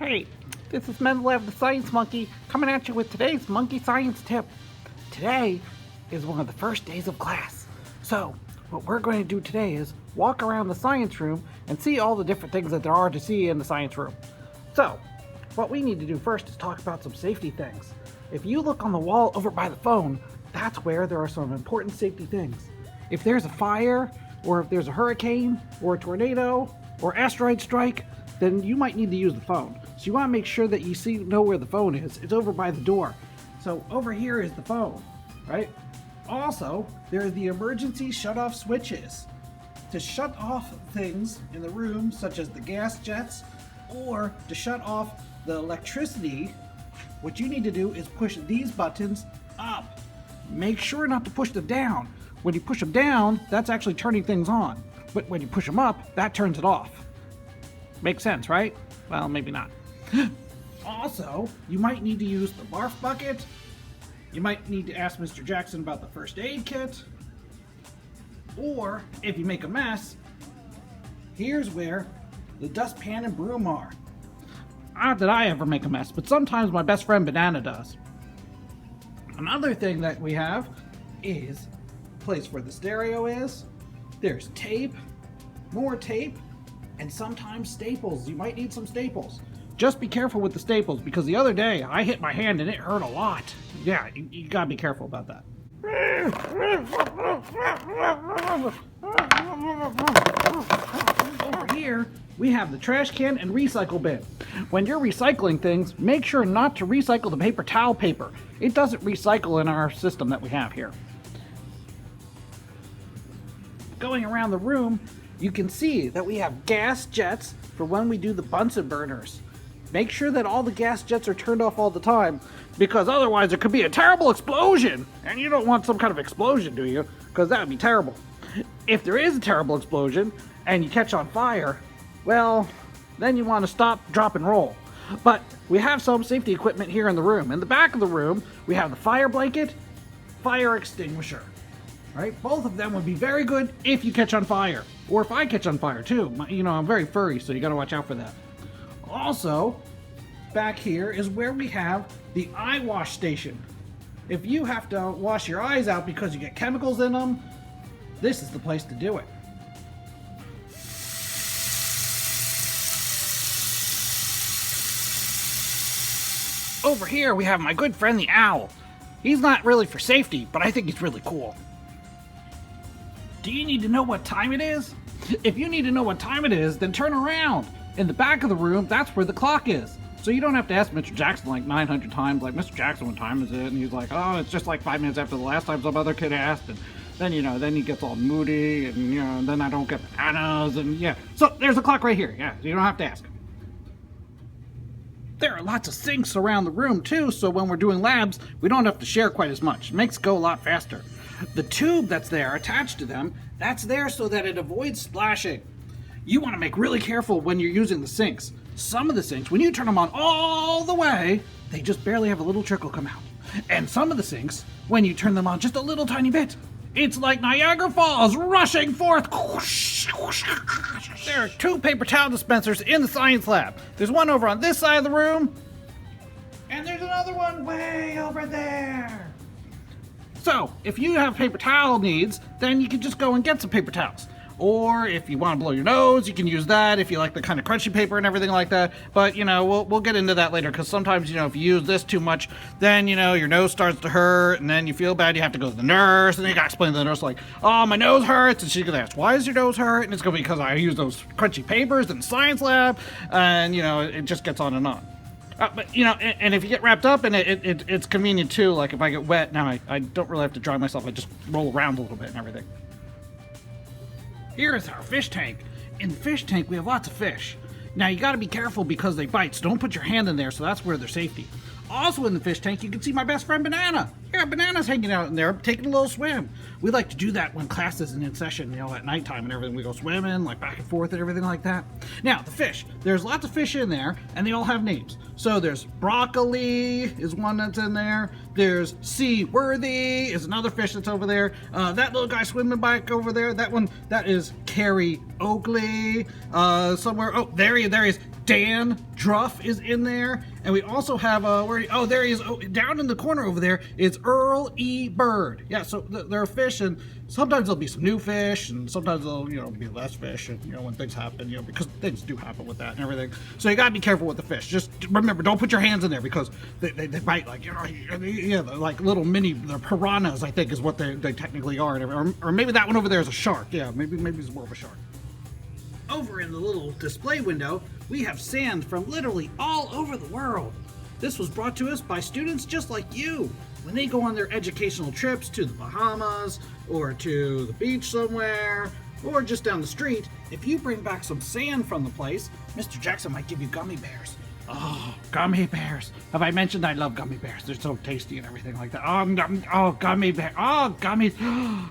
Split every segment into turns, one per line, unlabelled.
Hey, this is Mendeleev the Science Monkey coming at you with today's Monkey Science Tip. Today is one of the first days of class. So, what we're going to do today is walk around the science room and see all the different things that there are to see in the science room. So, what we need to do first is talk about some safety things. If you look on the wall over by the phone, that's where there are some important safety things. If there's a fire, or if there's a hurricane, or a tornado, or asteroid strike, then you might need to use the phone. So you want to make sure that you know where the phone is. It's over by the door. So over here is the phone, right? Also, there's the emergency shut-off switches to shut off things in the room, such as the gas jets, or to shut off the electricity. What you need to do is push these buttons up. Make sure not to push them down. When you push them down, that's actually turning things on. But when you push them up, that turns it off. Makes sense, right? Well, maybe not. Also, you might need to use the barf bucket. You might need to ask Mr. Jackson about the first aid kit. Or, if you make a mess, here's where the dustpan and broom are. Not that I ever make a mess, but sometimes my best friend Banana does. Another thing that we have is a place where the stereo is. There's tape, more tape, and sometimes staples. You might need some staples. Just be careful with the staples, because the other day I hit my hand and it hurt a lot. Yeah, you gotta be careful about that. Over here, we have the trash can and recycle bin. When you're recycling things, make sure not to recycle the paper towel paper. It doesn't recycle in our system that we have here. Going around the room, you can see that we have gas jets for when we do the Bunsen burners. Make sure that all the gas jets are turned off all the time, because otherwise there could be a terrible explosion. And you don't want some kind of explosion, do you? Because that would be terrible. If there is a terrible explosion and you catch on fire, well, then you want to stop, drop, and roll. But we have some safety equipment here in the room. In the back of the room, we have the fire blanket, fire extinguisher. Right? Both of them would be very good if you catch on fire. Or if I catch on fire too. You know, I'm very furry, so you gotta watch out for that. Also, back here is where we have the eye wash station. If you have to wash your eyes out because you get chemicals in them, this is the place to do it. Over here we have my good friend the owl. He's not really for safety, but I think he's really cool. Do you need to know what time it is? If you need to know what time it is, then turn around. In the back of the room, that's where the clock is. So you don't have to ask Mr. Jackson like 900 times, like, Mr. Jackson, what time is it? And he's like, oh, it's just like 5 minutes after the last time some other kid asked. And then, then he gets all moody, and, then I don't get bananas, and yeah. So there's a clock right here, yeah, so you don't have to ask. There are lots of sinks around the room too, so when we're doing labs, we don't have to share quite as much. It makes it go a lot faster. The tube that's there attached to them, that's there so that it avoids splashing. You want to make really careful when you're using the sinks. Some of the sinks, when you turn them on all the way, they just barely have a little trickle come out. And some of the sinks, when you turn them on just a little tiny bit, it's like Niagara Falls rushing forth. There are 2 paper towel dispensers in the science lab. There's one over on this side of the room, and there's another one way over there. So, if you have paper towel needs, then you can just go and get some paper towels. Or if you want to blow your nose, you can use that if you like the kind of crunchy paper and everything like that. But, we'll get into that later, because sometimes, if you use this too much, then, your nose starts to hurt, and then you feel bad, you have to go to the nurse, and then you gotta explain to the nurse, like, oh, my nose hurts, and she's gonna ask, why is your nose hurt? And it's gonna be because I use those crunchy papers in the science lab, and, it just gets on and on. But, and if you get wrapped up in it, it's convenient too. Like if I get wet, now I don't really have to dry myself. I just roll around a little bit and everything. Here is our fish tank. In the fish tank, we have lots of fish. Now you gotta be careful because they bite, so don't put your hand in there, so that's where they're safety. Also in the fish tank, you can see my best friend Banana. Yeah, Banana's hanging out in there, taking a little swim. We like to do that when class isn't in session, at nighttime and everything. We go swimming, like back and forth and everything like that. Now, the fish. There's lots of fish in there, and they all have names. So there's broccoli is one that's in there. There's seaworthy is another fish that's over there. That little guy swimming back over there, that one, that is Carrie Oakley. Somewhere, oh, there he is. Dan Druff is in there. And we also have, there he is. Oh, down in the corner over there is Earl E. Bird. Yeah, so they're fish, and sometimes there'll be some new fish, and sometimes there'll, be less fish, and, when things happen, because things do happen with that and everything. So you gotta be careful with the fish. Just remember, don't put your hands in there because they bite, like, like little mini, the piranhas, I think is what they technically are. Or maybe that one over there is a shark. Yeah, maybe it's more of a shark. Over in the little display window, we have sand from literally all over the world. This was brought to us by students just like you when they go on their educational trips to the Bahamas or to the beach somewhere or just down the street. If you bring back some sand from the place, Mr. Jackson might give you gummy bears. Oh, gummy bears. Have I mentioned I love gummy bears? They're so tasty and everything like that. Oh, gummy bear. Oh, gummies.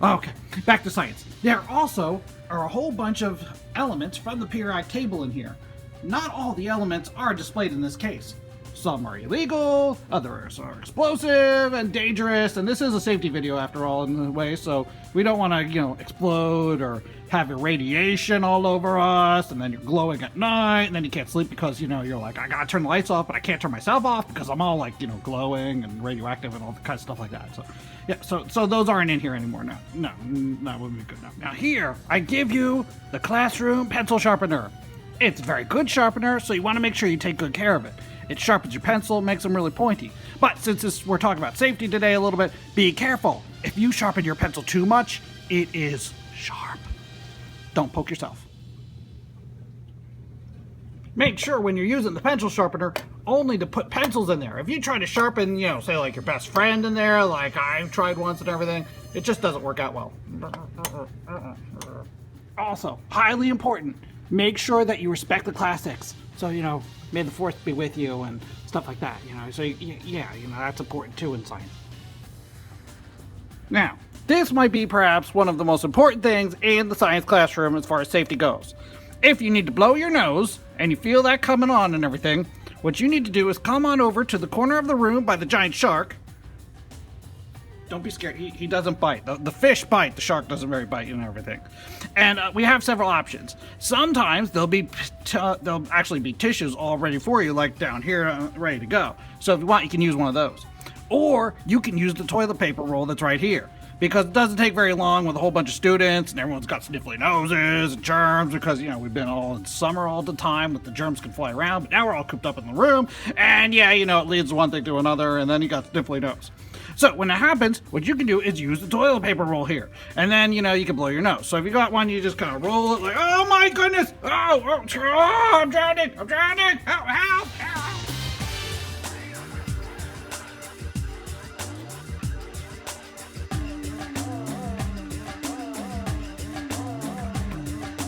Okay, back to science. There also are a whole bunch of elements from the periodic table in here. Not all the elements are displayed in this case. Some are illegal, others are explosive and dangerous, and this is a safety video after all in a way, so we don't want to, explode or have irradiation all over us, and then you're glowing at night, and then you can't sleep because, you're like, I gotta turn the lights off, but I can't turn myself off because I'm all like, glowing and radioactive and all the kind of stuff like that. So, yeah, so those aren't in here anymore. No, that wouldn't be good enough. Now here, I give you the classroom pencil sharpener. It's a very good sharpener, so you want to make sure you take good care of it. It sharpens your pencil, makes them really pointy. But since we're talking about safety today a little bit, be careful. If you sharpen your pencil too much, it is sharp. Don't poke yourself. Make sure when you're using the pencil sharpener only to put pencils in there. If you try to sharpen, say like your best friend in there, like I've tried once and everything, it just doesn't work out well. Also, highly important, make sure that you respect the classics. So, may the force be with you and stuff like that, So, yeah, that's important too in science. Now, this might be perhaps one of the most important things in the science classroom as far as safety goes. If you need to blow your nose and you feel that coming on and everything, what you need to do is come on over to the corner of the room by the giant shark. Don't be scared. He doesn't bite. The fish bite. The shark doesn't very bite and everything. And we have several options. Sometimes there'll actually be tissues all ready for you, like down here, ready to go. So if you want, you can use one of those. Or you can use the toilet paper roll that's right here. Because it doesn't take very long with a whole bunch of students and everyone's got sniffly noses and germs because, we've been all in summer all the time that the germs can fly around. But now we're all cooped up in the room. And yeah, it leads one thing to another and then you got sniffly nose. So when it happens, what you can do is use the toilet paper roll here. And then, you can blow your nose. So if you got one, you just kind of roll it like, oh my goodness. Oh, I'm drowning. Help.